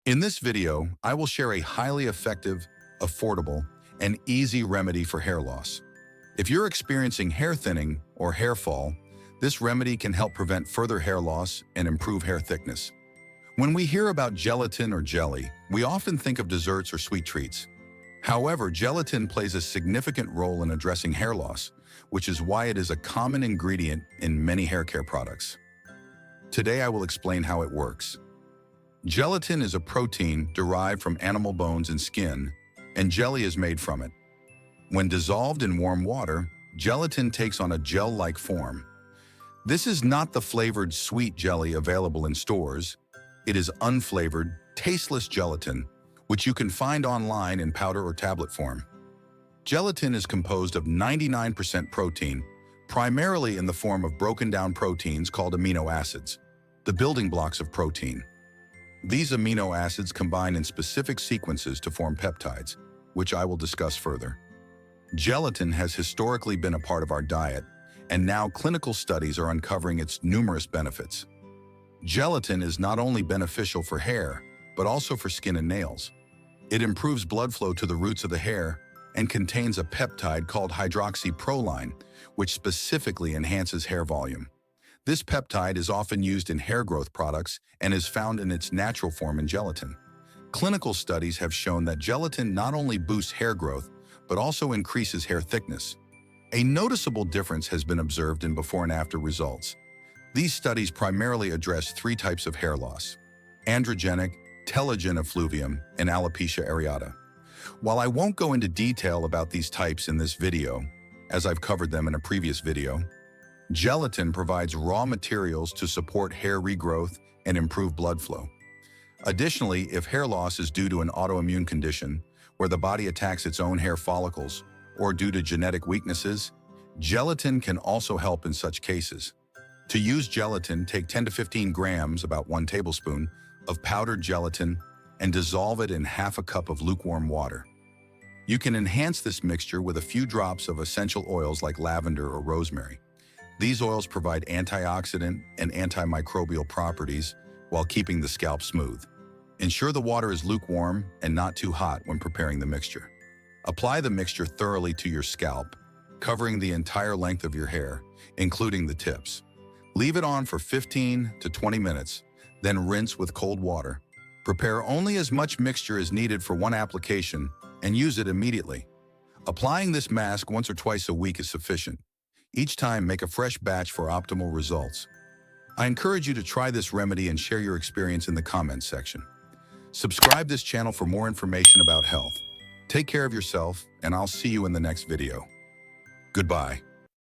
In this video, I will share a highly effective, affordable, and easy remedy for hair loss. If you're experiencing hair thinning or hair fall, this remedy can help prevent further hair loss and improve hair thickness. When we hear about gelatin or jelly, we often think of desserts or sweet treats. However, gelatin plays a significant role in addressing hair loss, which is why it is a common ingredient in many hair care products. Today I will explain how it works. Gelatin is a protein derived from animal bones and skin, and jelly is made from it. When dissolved in warm water, gelatin takes on a gel-like form. This is not the flavored sweet jelly available in stores. It is unflavored, tasteless gelatin, which you can find online in powder or tablet form. Gelatin is composed of 99% protein, primarily in the form of broken down proteins called amino acids, the building blocks of protein. These amino acids combine in specific sequences to form peptides, which I will discuss further. Gelatin has historically been a part of our diet, and now clinical studies are uncovering its numerous benefits. Gelatin is not only beneficial for hair, but also for skin and nails. It improves blood flow to the roots of the hair and contains a peptide called hydroxyproline, which specifically enhances hair volume. This peptide is often used in hair growth products and is found in its natural form in gelatin. Clinical studies have shown that gelatin not only boosts hair growth, but also increases hair thickness. A noticeable difference has been observed in before and after results. These studies primarily address three types of hair loss: androgenic, telogen effluvium, and alopecia areata. While I won't go into detail about these types in this video, as I've covered them in a previous video, gelatin provides raw materials to support hair regrowth and improve blood flow. Additionally, if hair loss is due to an autoimmune condition, where the body attacks its own hair follicles, or due to genetic weaknesses, gelatin can also help in such cases. To use gelatin, take 10 to 15 grams, about 1 tablespoon, of powdered gelatin and dissolve it in half a cup of lukewarm water. You can enhance this mixture with a few drops of essential oils like lavender or rosemary. These oils provide antioxidant and antimicrobial properties while keeping the scalp smooth. Ensure the water is lukewarm and not too hot when preparing the mixture. Apply the mixture thoroughly to your scalp, covering the entire length of your hair, including the tips. Leave it on for 15 to 20 minutes, then rinse with cold water. Prepare only as much mixture as needed for one application and use it immediately. Applying this mask once or twice a week is sufficient. Each time, make a fresh batch for optimal results. I encourage you to try this remedy and share your experience in the comments section. Subscribe this channel for more information about health. Take care of yourself, and I'll see you in the next video. Goodbye.